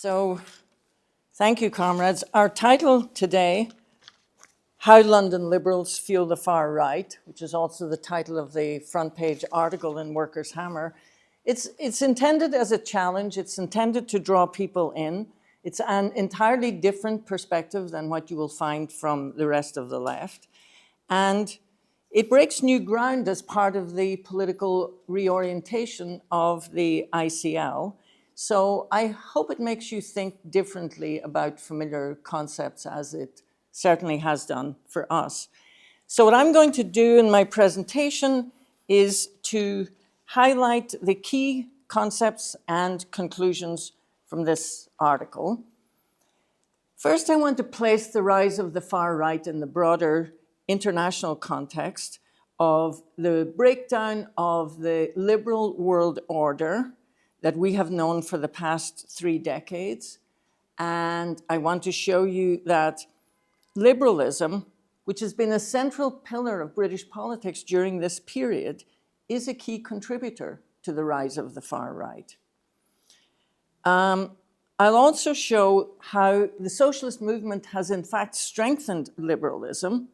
So, thank you, comrades. Our title today, How London Liberals Fuel the Far Right, which is also the title of the front page article in Workers' Hammer. It's intended as a challenge. It's intended to draw people in. It's an entirely different perspective than what you will find from the rest of the left. And it breaks new ground as part of the political reorientation of the ICL. So I hope it makes you think differently about familiar concepts, as it certainly has done for us. So what I'm going to do in my presentation is to highlight the key concepts and conclusions from this article. First, I want to place the rise of the far right in the broader international context of the breakdown of the liberal world order that we have known for the past 3 decades. And I want to show you that liberalism, which has been a central pillar of British politics during this period, is a key contributor to the rise of the far right. I'll also show how the socialist movement has in fact strengthened liberalism.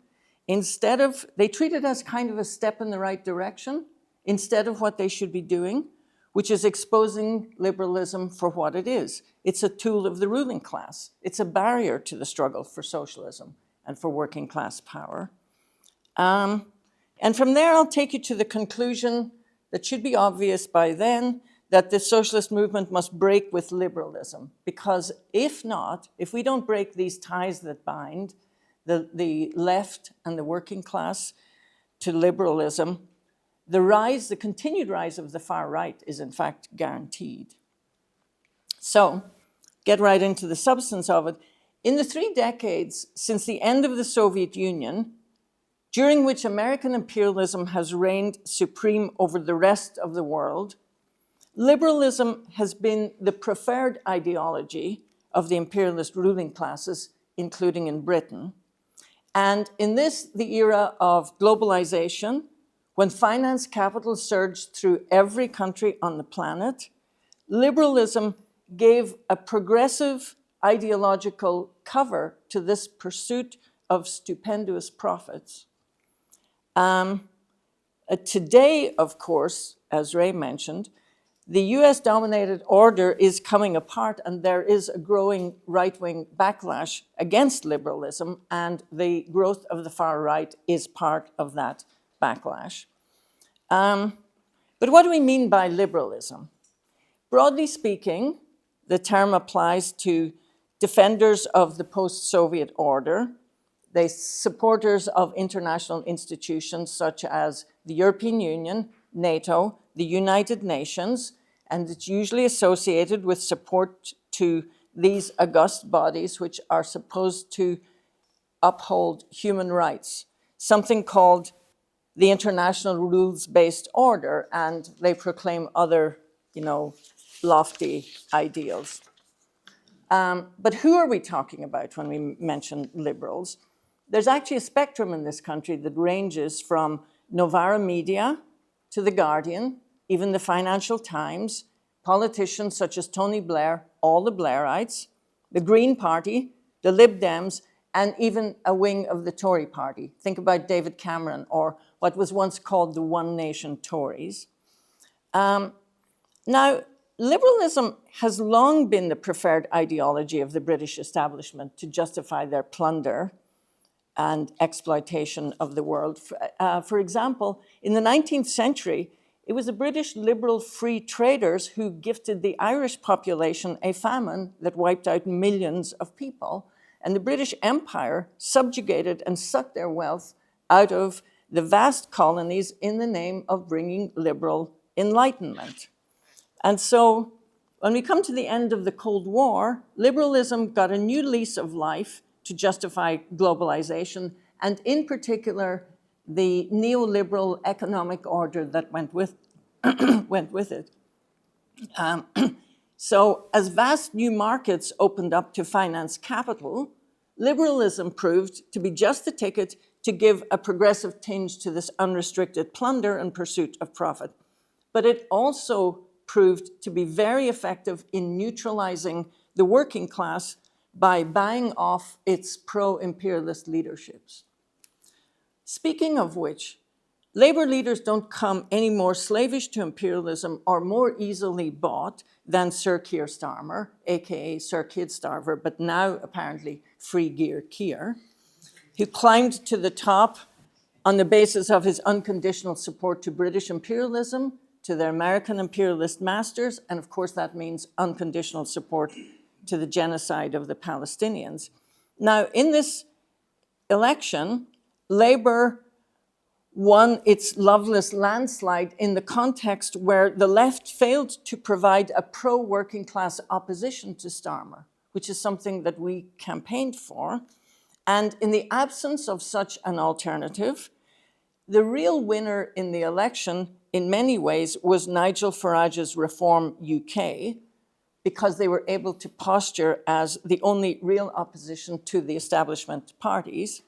Instead of, they treat it as kind of a step in the right direction, instead of what they should be doing, which is exposing liberalism for what it is. It's a tool of the ruling class. It's a barrier to the struggle for socialism and for working class power. And from there, I'll take you to the conclusion that should be obvious by then, that the socialist movement must break with liberalism. Because if not, if we don't break these ties that bind the left and the working class to liberalism, the continued rise of the far right is in fact guaranteed. So, get right into the substance of it. In the 3 decades since the end of the Soviet Union, during which American imperialism has reigned supreme over the rest of the world, liberalism has been the preferred ideology of the imperialist ruling classes, including in Britain. And in this, the era of globalization, when finance capital surged through every country on the planet, liberalism gave a progressive ideological cover to this pursuit of stupendous profits. Today, of course, as Ray mentioned, the US-dominated order is coming apart, and there is a growing right-wing backlash against liberalism, and the growth of the far right is part of that backlash. But what do we mean by liberalism? Broadly speaking, the term applies to defenders of the post-Soviet order, the supporters of international institutions such as the European Union, NATO, the United Nations, and it's usually associated with support to these august bodies which are supposed to uphold human rights, something called the International Rules-Based Order, and they proclaim other, lofty ideals. But who are we talking about when we mention liberals? There's actually a spectrum in this country that ranges from Novara Media to The Guardian, even the Financial Times, politicians such as Tony Blair, all the Blairites, the Green Party, the Lib Dems, and even a wing of the Tory party. Think about David Cameron, or what was once called the One Nation Tories. Now, liberalism has long been the preferred ideology of the British establishment to justify their plunder and exploitation of the world. For example, in the 19th century, it was the British liberal free traders who gifted the Irish population a famine that wiped out millions of people. And the British Empire subjugated and sucked their wealth out of the vast colonies in the name of bringing liberal enlightenment. And so when we come to the end of the Cold War, liberalism got a new lease of life to justify globalization, and in particular, the neoliberal economic order that went with it. So as vast new markets opened up to finance capital, liberalism proved to be just the ticket to give a progressive tinge to this unrestricted plunder and pursuit of profit. But it also proved to be very effective in neutralizing the working class by buying off its pro-imperialist leaderships. Speaking of which, Labour leaders don't come any more slavish to imperialism or more easily bought than Sir Keir Starmer, aka Sir Kid Starver, but now apparently Free Gear Keir, who climbed to the top on the basis of his unconditional support to British imperialism, to their American imperialist masters, and of course that means unconditional support to the genocide of the Palestinians. Now, in this election, Labour won its loveless landslide in the context where the left failed to provide a pro-working class opposition to Starmer, which is something that we campaigned for. And in the absence of such an alternative, the real winner in the election, in many ways, was Nigel Farage's Reform UK, because they were able to posture as the only real opposition to the establishment parties.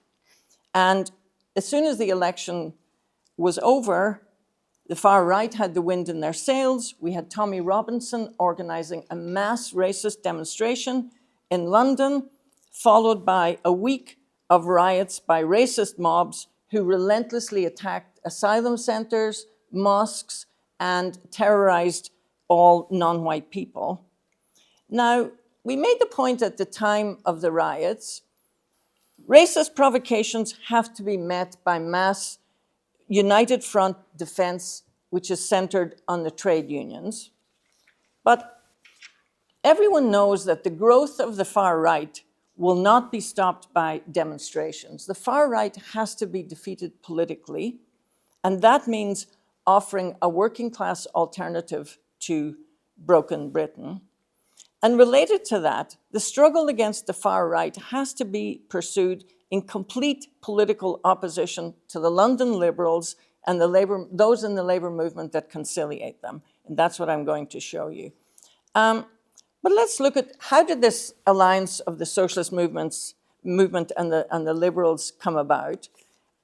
And as soon as the election was over, the far right had the wind in their sails. We had Tommy Robinson organizing a mass racist demonstration in London, followed by a week of riots by racist mobs who relentlessly attacked asylum centers, mosques, and terrorized all non-white people. Now, we made the point at the time of the riots, racist provocations have to be met by mass united front defense, which is centered on the trade unions. But everyone knows that the growth of the far right will not be stopped by demonstrations. The far right has to be defeated politically, and that means offering a working class alternative to broken Britain. And related to that, the struggle against the far right has to be pursued in complete political opposition to the London Liberals and those in the Labour movement that conciliate them. And that's what I'm going to show you. But let's look at how did this alliance of the socialist movement and the Liberals come about.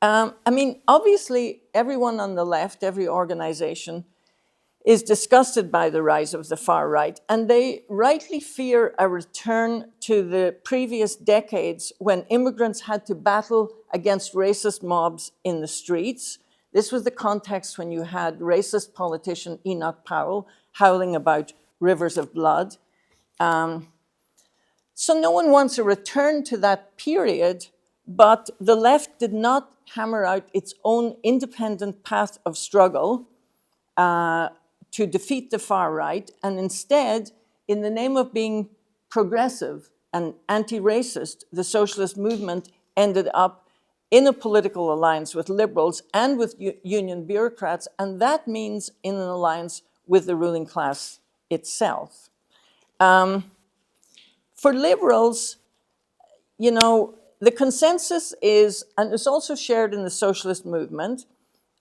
I mean, obviously, everyone on the left, every organization, is disgusted by the rise of the far right, and they rightly fear a return to the previous decades when immigrants had to battle against racist mobs in the streets. This was the context when you had racist politician Enoch Powell howling about rivers of blood. So no one wants a return to that period, but the left did not hammer out its own independent path of struggle to defeat the far right, and instead, in the name of being progressive and anti-racist, the socialist movement ended up in a political alliance with liberals and with union bureaucrats, and that means in an alliance with the ruling class itself. For liberals, you know, the consensus is, and it's also shared in the socialist movement,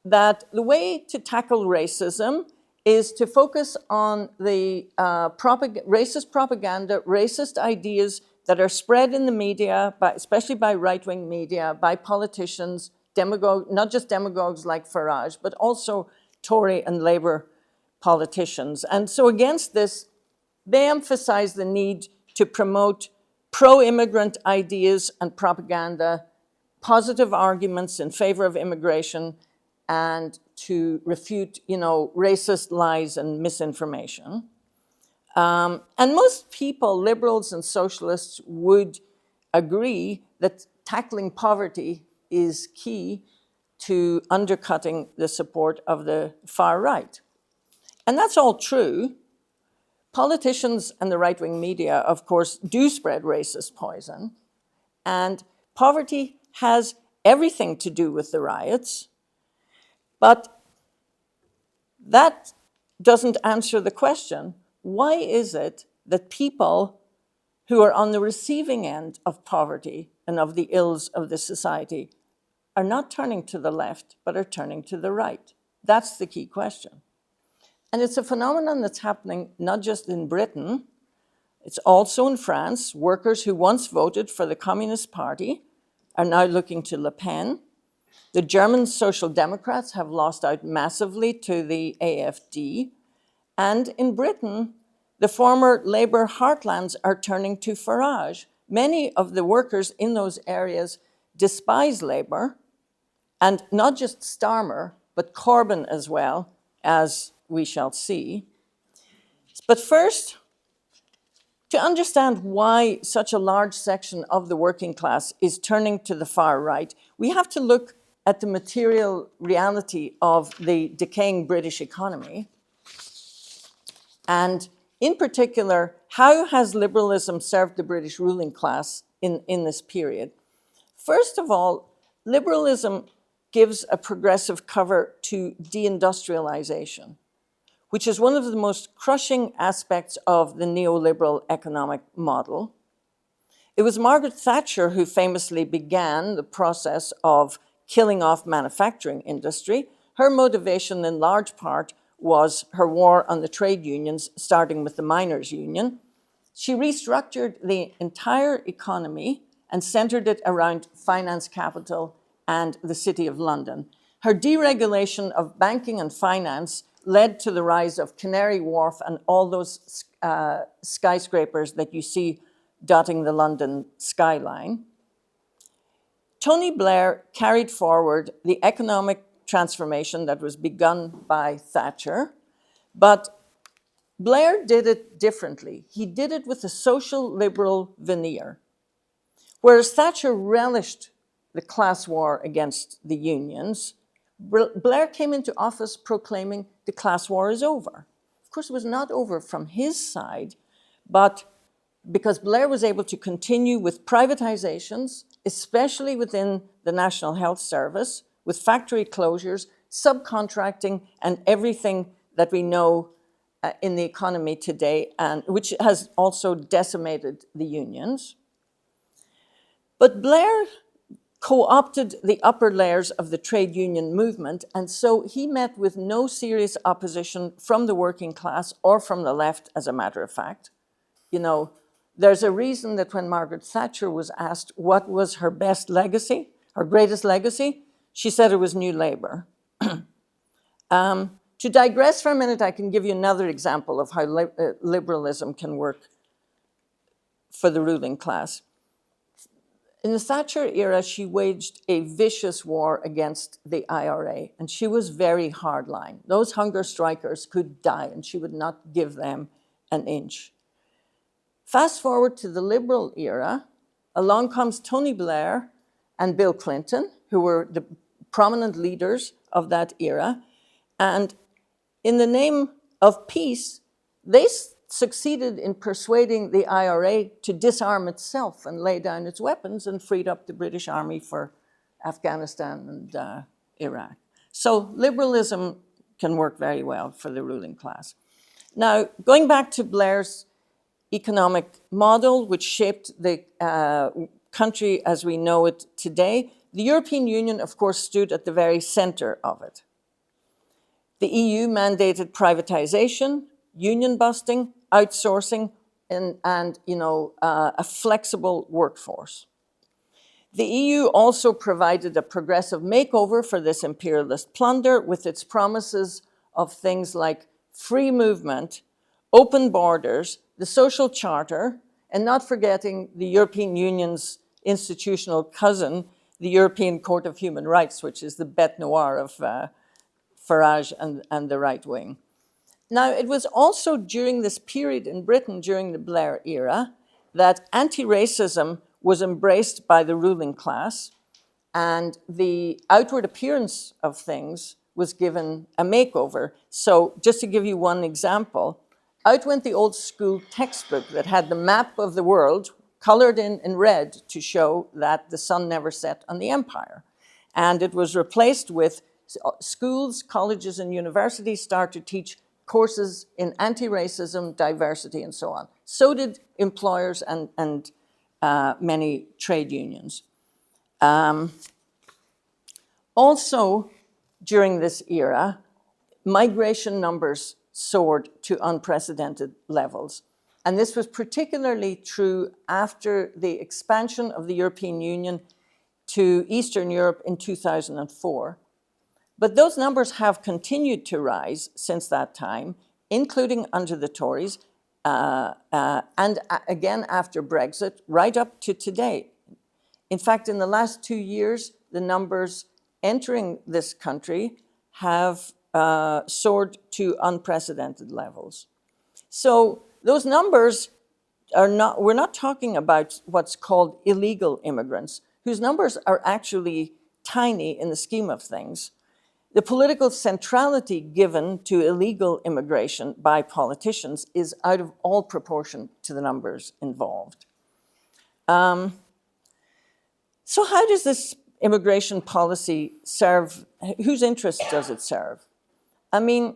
that the way to tackle racism is to focus on the racist propaganda, racist ideas that are spread in the media, especially by right-wing media, by politicians, not just demagogues like Farage, but also Tory and Labour politicians. And so against this, they emphasize the need to promote pro-immigrant ideas and propaganda, positive arguments in favor of immigration, and to refute, you know, racist lies and misinformation. And most people, liberals and socialists, would agree that tackling poverty is key to undercutting the support of the far right. And that's all true. Politicians and the right-wing media, of course, do spread racist poison. And poverty has everything to do with the riots. But that doesn't answer the question, why is it that people who are on the receiving end of poverty and of the ills of the society are not turning to the left, but are turning to the right? That's the key question. And it's a phenomenon that's happening not just in Britain, it's also in France. Workers who once voted for the Communist Party are now looking to Le Pen. The German Social Democrats have lost out massively to the AfD. And in Britain, the former Labour heartlands are turning to Farage. Many of the workers in those areas despise Labour, and not just Starmer, but Corbyn as well, as we shall see. But first, to understand why such a large section of the working class is turning to the far right, we have to look at the material reality of the decaying British economy. And in particular, how has liberalism served the British ruling class in this period? First of all, liberalism gives a progressive cover to deindustrialization, which is one of the most crushing aspects of the neoliberal economic model. It was Margaret Thatcher who famously began the process of killing off manufacturing industry. Her motivation in large part was her war on the trade unions, starting with the miners' union. She restructured the entire economy and centered it around finance capital and the City of London. Her deregulation of banking and finance led to the rise of Canary Wharf and all those skyscrapers that you see dotting the London skyline. Tony Blair carried forward the economic transformation that was begun by Thatcher, but Blair did it differently. He did it with a social liberal veneer. Whereas Thatcher relished the class war against the unions, Blair came into office proclaiming the class war is over. Of course, it was not over from his side, but because Blair was able to continue with privatizations, especially within the National Health Service, with factory closures, subcontracting, and everything that we know in the economy today, and which has also decimated the unions. But Blair co-opted the upper layers of the trade union movement, and so he met with no serious opposition from the working class or from the left, as a matter of fact. You know, there's a reason that when Margaret Thatcher was asked what was her best legacy, her greatest legacy, she said it was New Labour. To digress for a minute, I can give you another example of how liberalism can work for the ruling class. In the Thatcher era, she waged a vicious war against the IRA, and she was very hardline. Those hunger strikers could die, and she would not give them an inch. Fast forward to the Liberal era, along comes Tony Blair and Bill Clinton, who were the prominent leaders of that era, and in the name of peace, they succeeded in persuading the IRA to disarm itself and lay down its weapons, and freed up the British Army for Afghanistan and Iraq. So liberalism can work very well for the ruling class. Now, going back to Blair's economic model, which shaped the country as we know it today, the European Union, of course, stood at the very center of it. The EU mandated privatization, union busting, outsourcing, and a flexible workforce. The EU also provided a progressive makeover for this imperialist plunder with its promises of things like free movement, open borders, the social charter, and not forgetting the European Union's institutional cousin, the European Court of Human Rights, which is the bête noire of Farage and the right wing. Now, it was also during this period in Britain, during the Blair era, that anti-racism was embraced by the ruling class, and the outward appearance of things was given a makeover. So just to give you one example, out went the old school textbook that had the map of the world colored in red to show that the sun never set on the empire. And it was replaced with schools, colleges, and universities start to teach courses in anti-racism, diversity, and so on. So did employers and many trade unions. Also, during this era, migration numbers soared to unprecedented levels. And this was particularly true after the expansion of the European Union to Eastern Europe in 2004. But those numbers have continued to rise since that time, including under the Tories, and again after Brexit, right up to today. In fact, in the last 2 years, the numbers entering this country have soared to unprecedented levels. So those numbers are not, we're not talking about what's called illegal immigrants, whose numbers are actually tiny in the scheme of things. The political centrality given to illegal immigration by politicians is out of all proportion to the numbers involved. So how does this immigration policy serve, whose interests does it serve? I mean,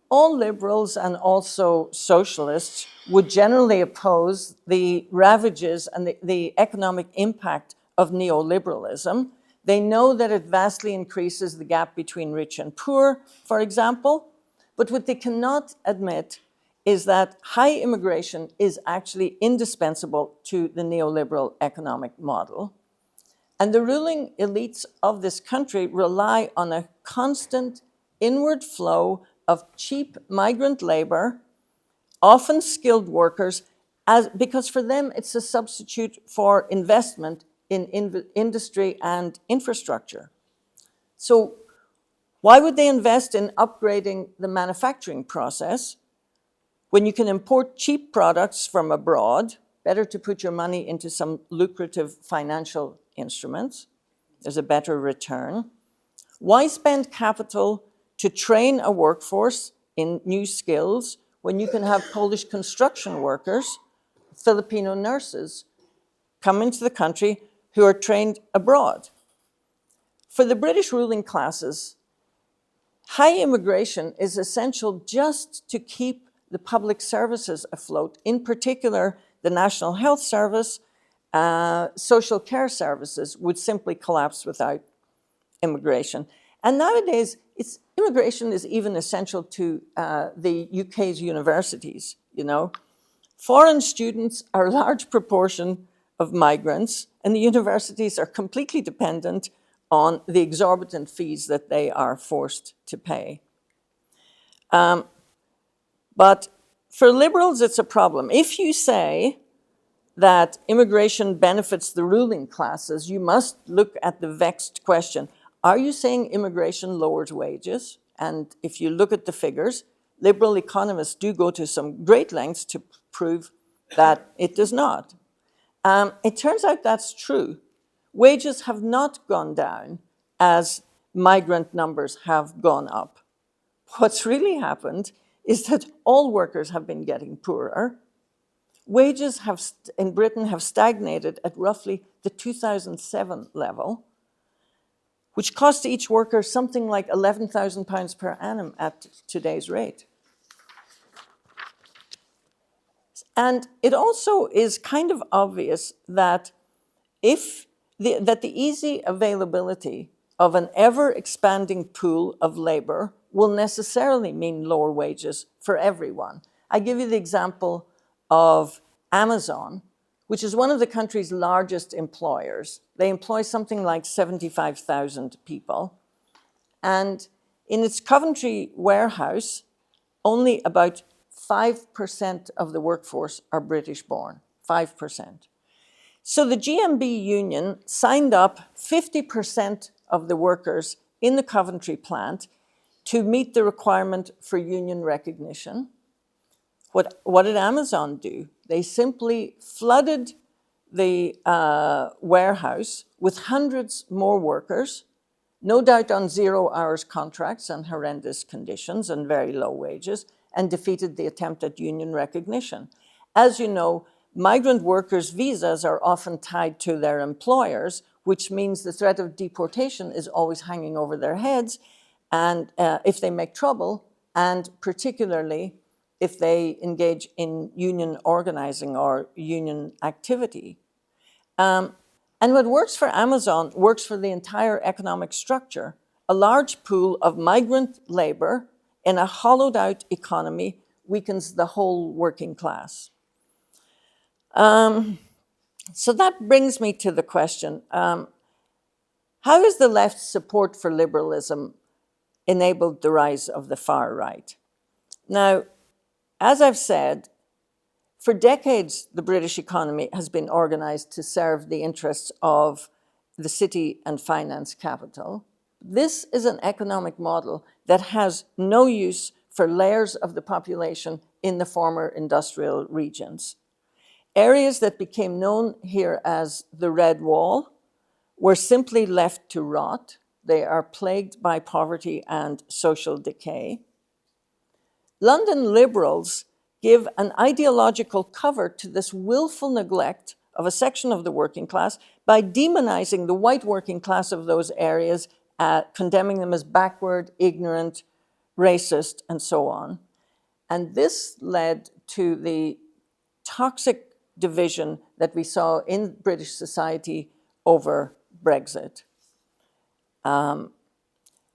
all liberals and also socialists would generally oppose the ravages and the economic impact of neoliberalism. They know that it vastly increases the gap between rich and poor, for example. But what they cannot admit is that high immigration is actually indispensable to the neoliberal economic model. And the ruling elites of this country rely on a constant inward flow of cheap migrant labor, often skilled workers, because for them it's a substitute for investment in industry and infrastructure. So why would they invest in upgrading the manufacturing process when you can import cheap products from abroad? Better to put your money into some lucrative financial instruments. There's a better return. Why spend capital to train a workforce in new skills when you can have Polish construction workers, Filipino nurses come into the country who are trained abroad? For the British ruling classes, high immigration is essential just to keep the public services afloat, in particular the National Health Service. Social care services would simply collapse without immigration. And nowadays, immigration is even essential to the UK's universities, you know. Foreign students are a large proportion of migrants, and the universities are completely dependent on the exorbitant fees that they are forced to pay. But for liberals, it's a problem. If you say that immigration benefits the ruling classes, you must look at the vexed question. Are you saying immigration lowers wages? And if you look at the figures, liberal economists do go to some great lengths to prove that it does not. It turns out that's true. Wages have not gone down as migrant numbers have gone up. What's really happened is that all workers have been getting poorer. Wages in Britain have stagnated at roughly the 2007 level, which costs each worker something like £11,000 per annum at today's rate. And it also is kind of obvious that the easy availability of an ever-expanding pool of labor will necessarily mean lower wages for everyone. I give you the example of Amazon, which is one of the country's largest employers. They employ something like 75,000 people. And in its Coventry warehouse, only about 5% of the workforce are British born, 5%. So the GMB union signed up 50% of the workers in the Coventry plant to meet the requirement for union recognition. What did Amazon do? They simply flooded the warehouse with hundreds more workers, no doubt on 0 hours contracts and horrendous conditions and very low wages, and defeated the attempt at union recognition. As you know, migrant workers' visas are often tied to their employers, which means the threat of deportation is always hanging over their heads, and if they make trouble, and particularly if they engage in union organizing or union activity. And what works for Amazon works for the entire economic structure. A large pool of migrant labor in a hollowed out economy weakens the whole working class. So that brings me to the question, how has the left's support for liberalism enabled the rise of the far right? Now, as I've said, For decades, the British economy has been organized to serve the interests of the city and finance capital. This is an economic model that has no use for layers of the population in the former industrial regions. Areas that became known here as the Red Wall were simply left to rot. They are plagued by poverty and social decay. London liberals give an ideological cover to this willful neglect of a section of the working class by demonizing the white working class of those areas, condemning them as backward, ignorant, racist, and so on. And this led to the toxic division that we saw in British society over Brexit.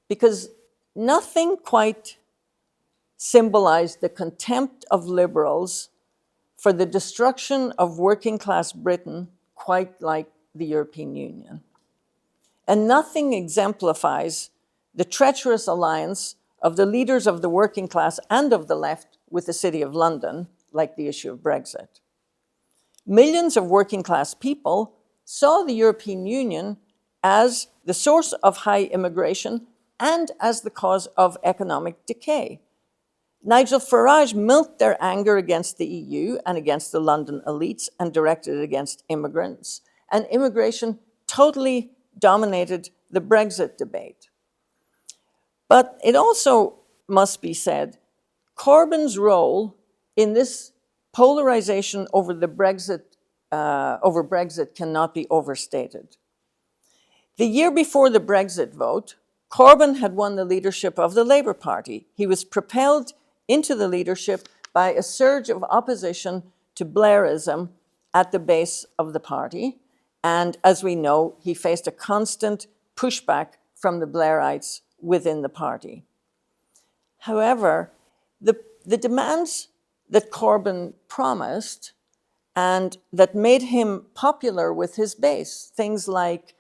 Because nothing quite symbolized the contempt of liberals for the destruction of working class Britain quite like the European Union. And nothing exemplifies the treacherous alliance of the leaders of the working class and of the left with the City of London, like the issue of Brexit. Millions of working class people saw the European Union as the source of high immigration and as the cause of economic decay. Nigel Farage milked their anger against the EU and against the London elites and directed it against immigrants. And immigration totally dominated the Brexit debate. But it also must be said, Corbyn's role in this polarization over Brexit cannot be overstated. The year before the Brexit vote, Corbyn had won the leadership of the Labour Party. He was propelled into the leadership by a surge of opposition to Blairism at the base of the party. And as we know, he faced a constant pushback from the Blairites within the party. However, the demands that Corbyn promised and that made him popular with his base, things like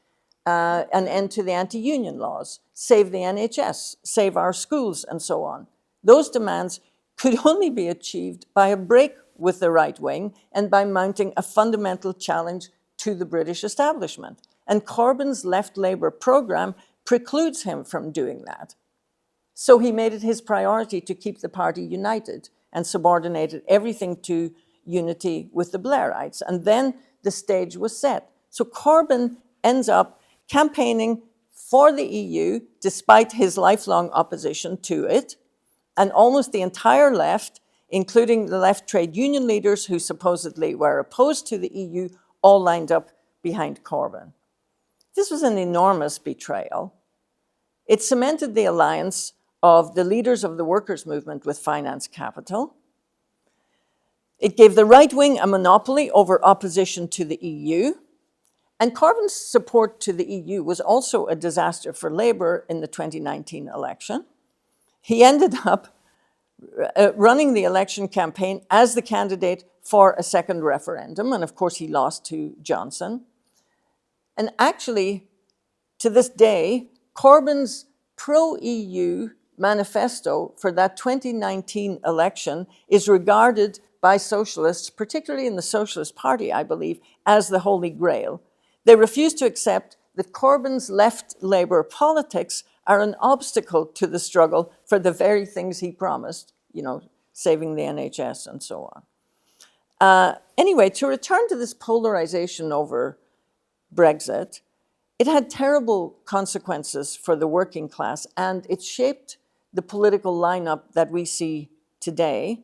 an end to the anti-union laws, save the NHS, save our schools, and so on. Those demands could only be achieved by a break with the right wing and by mounting a fundamental challenge to the British establishment. And Corbyn's Left Labour programme precludes him from doing that. So he made it his priority to keep the party united and subordinated everything to unity with the Blairites. And then the stage was set. So Corbyn ends up campaigning for the EU despite his lifelong opposition to it. And almost the entire left, including the left trade union leaders who supposedly were opposed to the EU, all lined up behind Corbyn. This was an enormous betrayal. It cemented the alliance of the leaders of the workers' movement with finance capital. It gave the right wing a monopoly over opposition to the EU. And Corbyn's support to the EU was also a disaster for Labour in the 2019 election. He ended up running the election campaign as the candidate for a second referendum. And of course, he lost to Johnson. And actually, to this day, Corbyn's pro-EU manifesto for that 2019 election is regarded by socialists, particularly in the Socialist Party, I believe, as the Holy Grail. They refuse to accept that Corbyn's left Labour politics are an obstacle to the struggle for the very things he promised, saving the NHS and so on. Anyway, to return to this polarization over Brexit, it had terrible consequences for the working class, and it shaped the political lineup that we see today.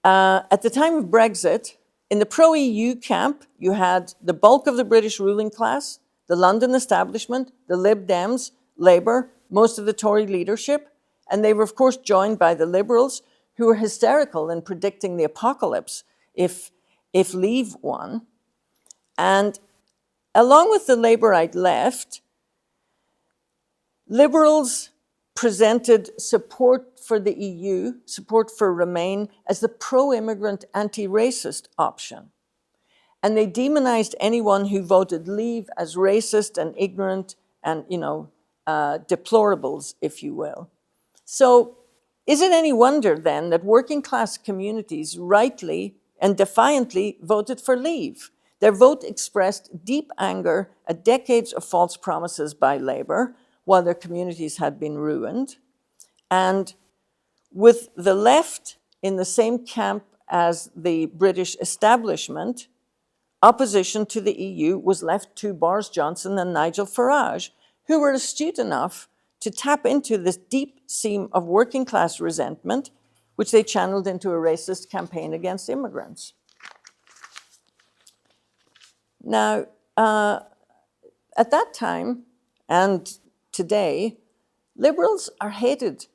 At the time of Brexit, in the pro-EU camp, you had the bulk of the British ruling class, the London establishment, the Lib Dems, Labour, most of the Tory leadership, and they were, of course, joined by the Liberals, who were hysterical in predicting the apocalypse if Leave won. And along with the Labourite left, Liberals presented support for the EU, support for Remain, as the pro-immigrant, anti-racist option. And they demonized anyone who voted Leave as racist and ignorant and, deplorables, if you will. So is it any wonder then that working class communities rightly and defiantly voted for leave. Their vote expressed deep anger at decades of false promises by Labour, while their communities had been ruined. And with the left in the same camp as the British establishment, opposition to the EU was left to Boris Johnson and Nigel Farage, who were astute enough to tap into this deep seam of working class resentment, which they channeled into a racist campaign against immigrants. Now, at that time and today, Liberals are hated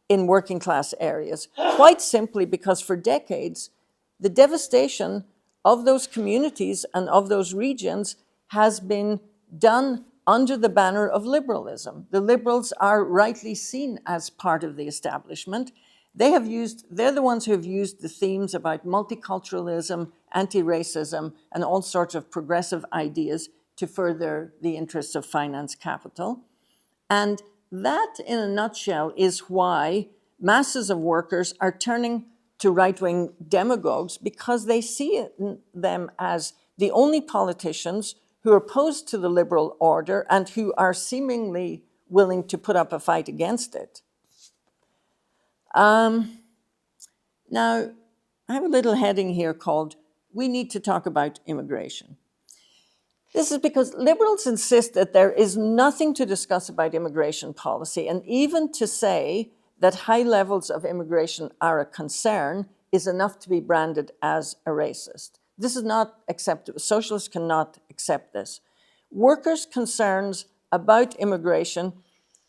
in working class areas, quite simply because for decades, the devastation of those communities and of those regions has been done under the banner of liberalism. The Liberals are rightly seen as part of the establishment. They're the ones who have used the themes about multiculturalism, anti-racism, and all sorts of progressive ideas to further the interests of finance capital. And that, in a nutshell, is why masses of workers are turning to right-wing demagogues, because they see them as the only politicians who are opposed to the liberal order and who are seemingly willing to put up a fight against it. Now, I have a little heading here called, "We need to talk about immigration." This is because Liberals insist that there is nothing to discuss about immigration policy, and even to say that high levels of immigration are a concern is enough to be branded as a racist. This is not acceptable. Socialists cannot accept this. Workers' concerns about immigration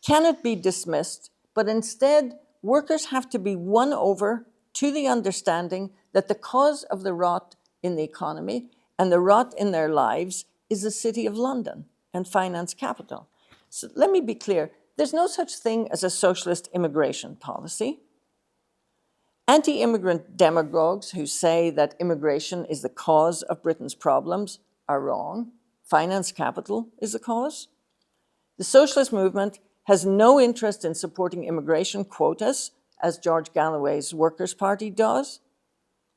cannot be dismissed, but instead, workers have to be won over to the understanding that the cause of the rot in the economy and the rot in their lives is the City of London and finance capital. So let me be clear. There's no such thing as a socialist immigration policy. Anti-immigrant demagogues who say that immigration is the cause of Britain's problems are wrong. Finance capital is the cause. The socialist movement has no interest in supporting immigration quotas, as George Galloway's Workers' Party does.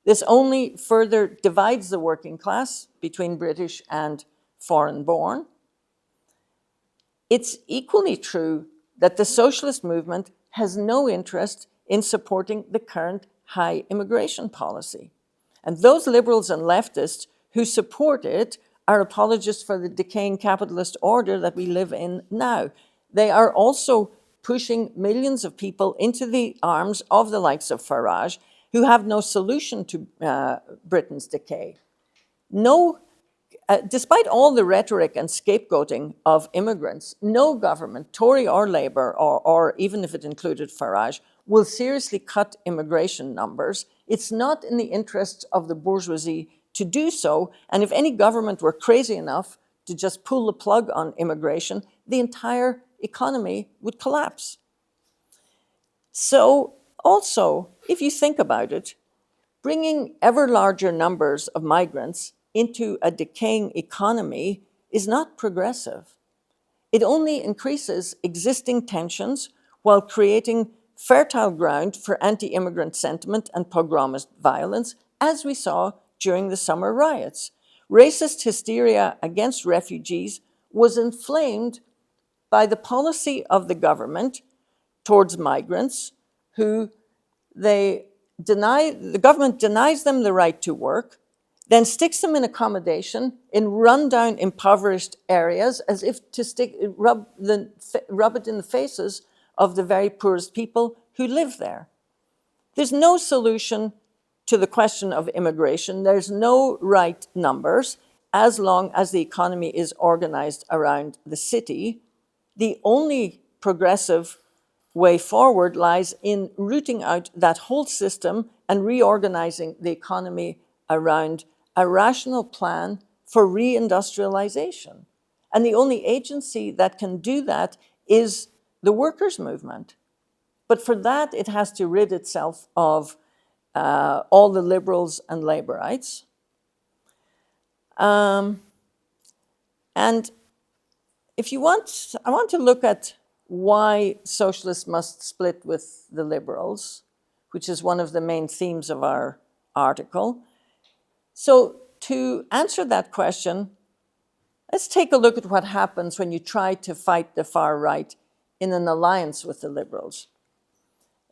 This only further divides the working class between British and foreign-born. It's equally true that the socialist movement has no interest in supporting the current high immigration policy. And those liberals and leftists who support it are apologists for the decaying capitalist order that we live in now. They are also pushing millions of people into the arms of the likes of Farage, who have no solution to Britain's decay. Despite all the rhetoric and scapegoating of immigrants, no government, Tory or Labour, or even if it included Farage, will seriously cut immigration numbers. It's not in the interests of the bourgeoisie to do so, and if any government were crazy enough to just pull the plug on immigration, the entire economy would collapse. So also, if you think about it, bringing ever larger numbers of migrants into a decaying economy is not progressive. It only increases existing tensions while creating fertile ground for anti-immigrant sentiment and pogromist violence, as we saw during the summer riots. Racist hysteria against refugees was inflamed by the policy of the government towards migrants who the government denies them the right to work, then sticks them in accommodation in rundown, impoverished areas as if to rub it in the faces of the very poorest people who live there. There's no solution to the question of immigration. There's no right numbers as long as the economy is organized around the city. The only progressive way forward lies in rooting out that whole system and reorganizing the economy around a rational plan for reindustrialization. And the only agency that can do that is the workers' movement. But for that, it has to rid itself of all the liberals and Labourites. And if you want, I want to look at why socialists must split with the liberals, which is one of the main themes of our article. So to answer that question, let's take a look at what happens when you try to fight the far right in an alliance with the Liberals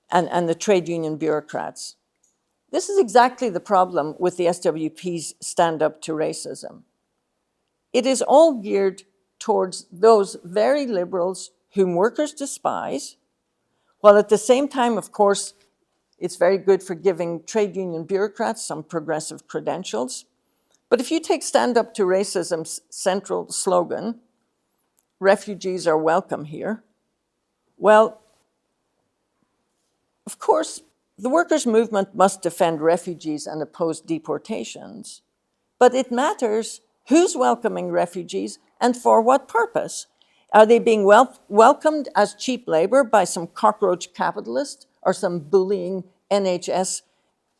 and the trade union bureaucrats. This is exactly the problem with the SWP's Stand Up to Racism. It is all geared towards those very Liberals whom workers despise, while at the same time, of course, it's very good for giving trade union bureaucrats some progressive credentials. But if you take Stand Up to Racism's central slogan, refugees are welcome here, well, of course, the workers' movement must defend refugees and oppose deportations, but it matters who's welcoming refugees and for what purpose. Are they being welcomed as cheap labor by some cockroach capitalist or some bullying NHS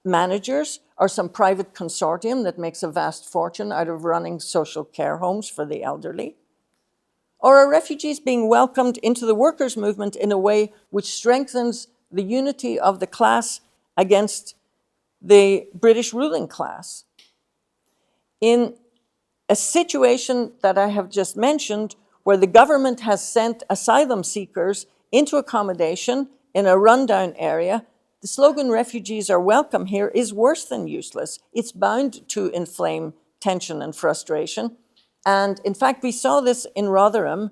managers or some private consortium that makes a vast fortune out of running social care homes for the elderly? Or are refugees being welcomed into the workers' movement in a way which strengthens the unity of the class against the British ruling class? In a situation that I have just mentioned, where the government has sent asylum seekers into accommodation in a rundown area, the slogan "refugees are welcome here" is worse than useless. It's bound to inflame tension and frustration. And in fact, we saw this in Rotherham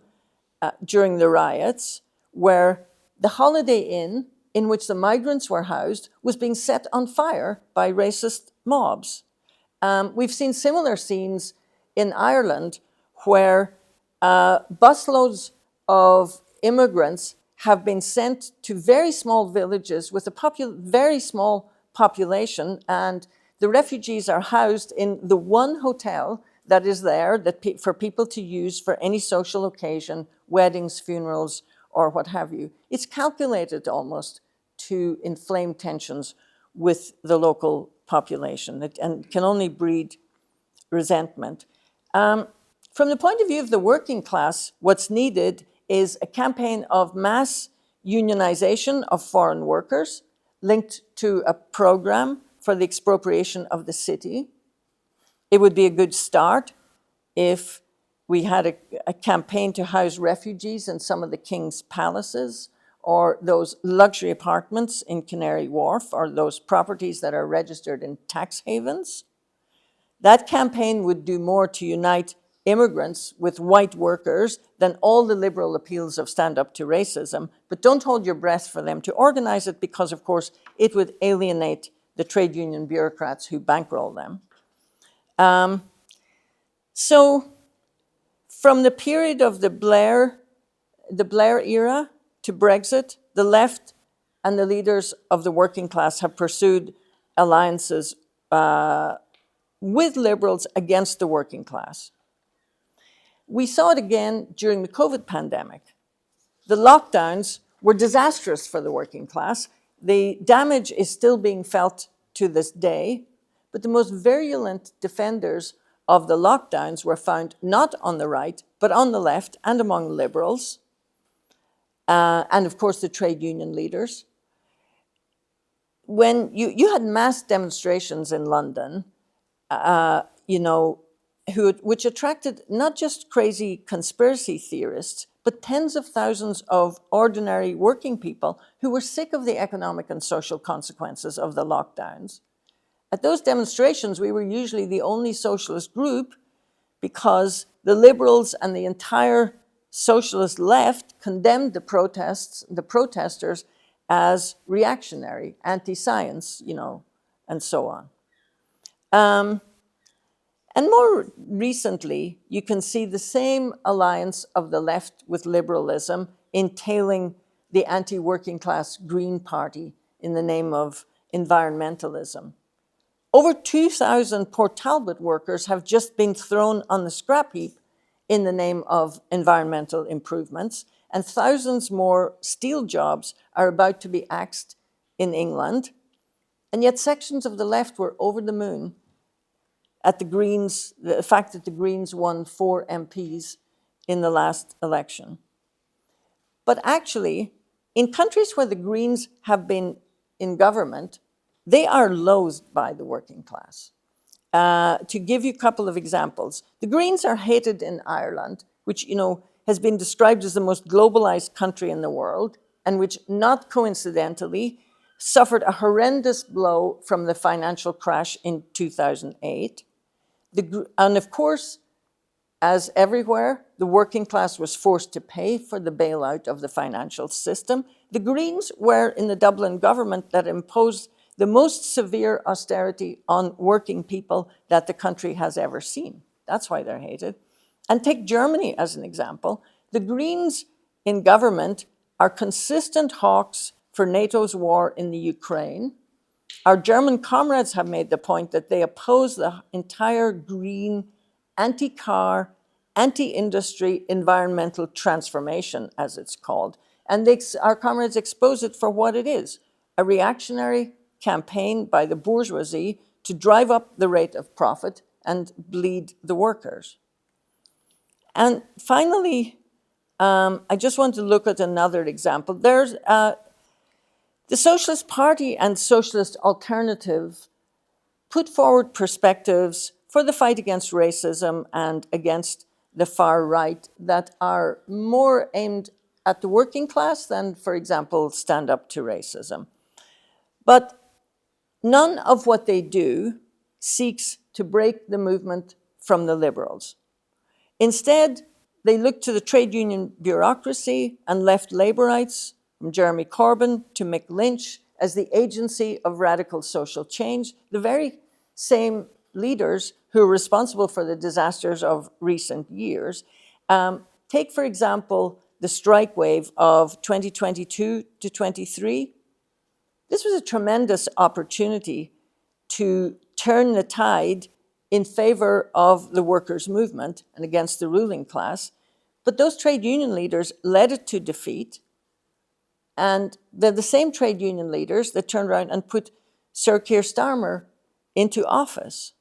during the riots, where the Holiday Inn in which the migrants were housed was being set on fire by racist mobs. We've seen similar scenes in Ireland where busloads of immigrants have been sent to very small villages with a very small population, and the refugees are housed in the one hotel that is there for people to use for any social occasion, weddings, funerals, or what have you. It's calculated almost to inflame tensions with the local population and can only breed resentment. From the point of view of the working class, what's needed is a campaign of mass unionization of foreign workers linked to a program for the expropriation of the city. It would be a good start if we had a campaign to house refugees in some of the king's palaces, or those luxury apartments in Canary Wharf, or those properties that are registered in tax havens. That campaign would do more to unite immigrants with white workers than all the liberal appeals of Stand Up to Racism. But don't hold your breath for them to organize it, because, of course, it would alienate the trade union bureaucrats who bankroll them. So from the period of the Blair era to Brexit, the left and the leaders of the working class have pursued alliances with liberals against the working class. We saw it again during the COVID pandemic. The lockdowns were disastrous for the working class. The damage is still being felt to this day, but the most virulent defenders of the lockdowns were found not on the right, but on the left and among liberals, and of course the trade union leaders. When you had mass demonstrations in London, which attracted not just crazy conspiracy theorists, but tens of thousands of ordinary working people who were sick of the economic and social consequences of the lockdowns. At those demonstrations, we were usually the only socialist group, because the liberals and the entire socialist left condemned the protesters as reactionary, anti-science, and so on. And more recently, you can see the same alliance of the left with liberalism entailing the anti-working class Green Party in the name of environmentalism. Over 2,000 Port Talbot workers have just been thrown on the scrap heap in the name of environmental improvements, and thousands more steel jobs are about to be axed in England. And yet sections of the left were over the moon at the fact that the Greens won 4 MPs in the last election. But actually, in countries where the Greens have been in government, they are loathed by the working class. To give you a couple of examples, the Greens are hated in Ireland, which, has been described as the most globalized country in the world, and which, not coincidentally, suffered a horrendous blow from the financial crash in 2008. And of course, as everywhere, the working class was forced to pay for the bailout of the financial system. The Greens were in the Dublin government that imposed the most severe austerity on working people that the country has ever seen. That's why they're hated. And take Germany as an example. The Greens in government are consistent hawks for NATO's war in the Ukraine. Our German comrades have made the point that they oppose the entire green, anti-car, anti-industry environmental transformation, as it's called. And our comrades expose it for what it is, a reactionary campaign by the bourgeoisie to drive up the rate of profit and bleed the workers. And finally, I just want to look at another example. There's the Socialist Party and Socialist Alternative put forward perspectives for the fight against racism and against the far right that are more aimed at the working class than, for example, stand up to racism. But none of what they do seeks to break the movement from the liberals. Instead, they look to the trade union bureaucracy and left laborites, from Jeremy Corbyn to Mick Lynch, as the agency of radical social change, the very same leaders who are responsible for the disasters of recent years. Take, for example, the strike wave of 2022 to 23. This was a tremendous opportunity to turn the tide in favor of the workers' movement and against the ruling class. But those trade union leaders led it to defeat. And they're the same trade union leaders that turned around and put Sir Keir Starmer into office.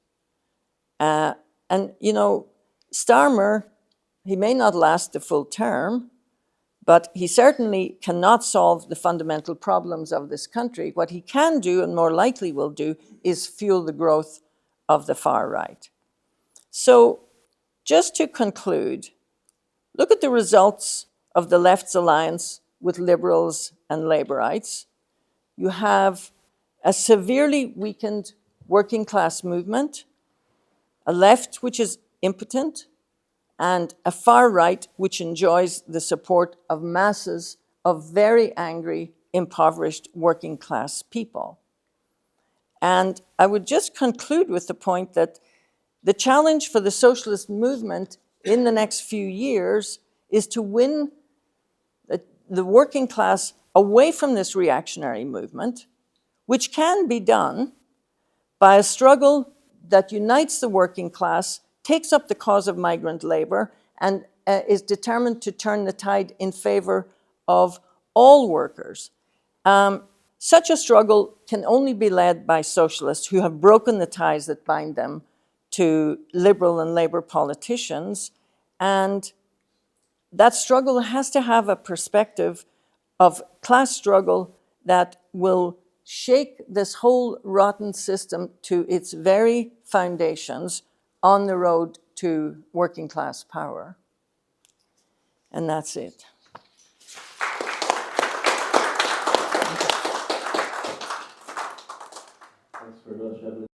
Starmer, he may not last the full term, but he certainly cannot solve the fundamental problems of this country. What he can do, and more likely will do, is fuel the growth of the far right. So just to conclude, look at the results of the left's alliance with liberals and laborites. You have a severely weakened working class movement, a left which is impotent, and a far right which enjoys the support of masses of very angry, impoverished working class people. And I would just conclude with the point that the challenge for the socialist movement in the next few years is to win the working class away from this reactionary movement, which can be done by a struggle that unites the working class, takes up the cause of migrant labor, and is determined to turn the tide in favor of all workers. Such a struggle can only be led by socialists who have broken the ties that bind them to liberal and labor politicians. And that struggle has to have a perspective of class struggle that will shake this whole rotten system to its very foundations on the road to working class power. And that's it. Thanks very much, Eibhlin.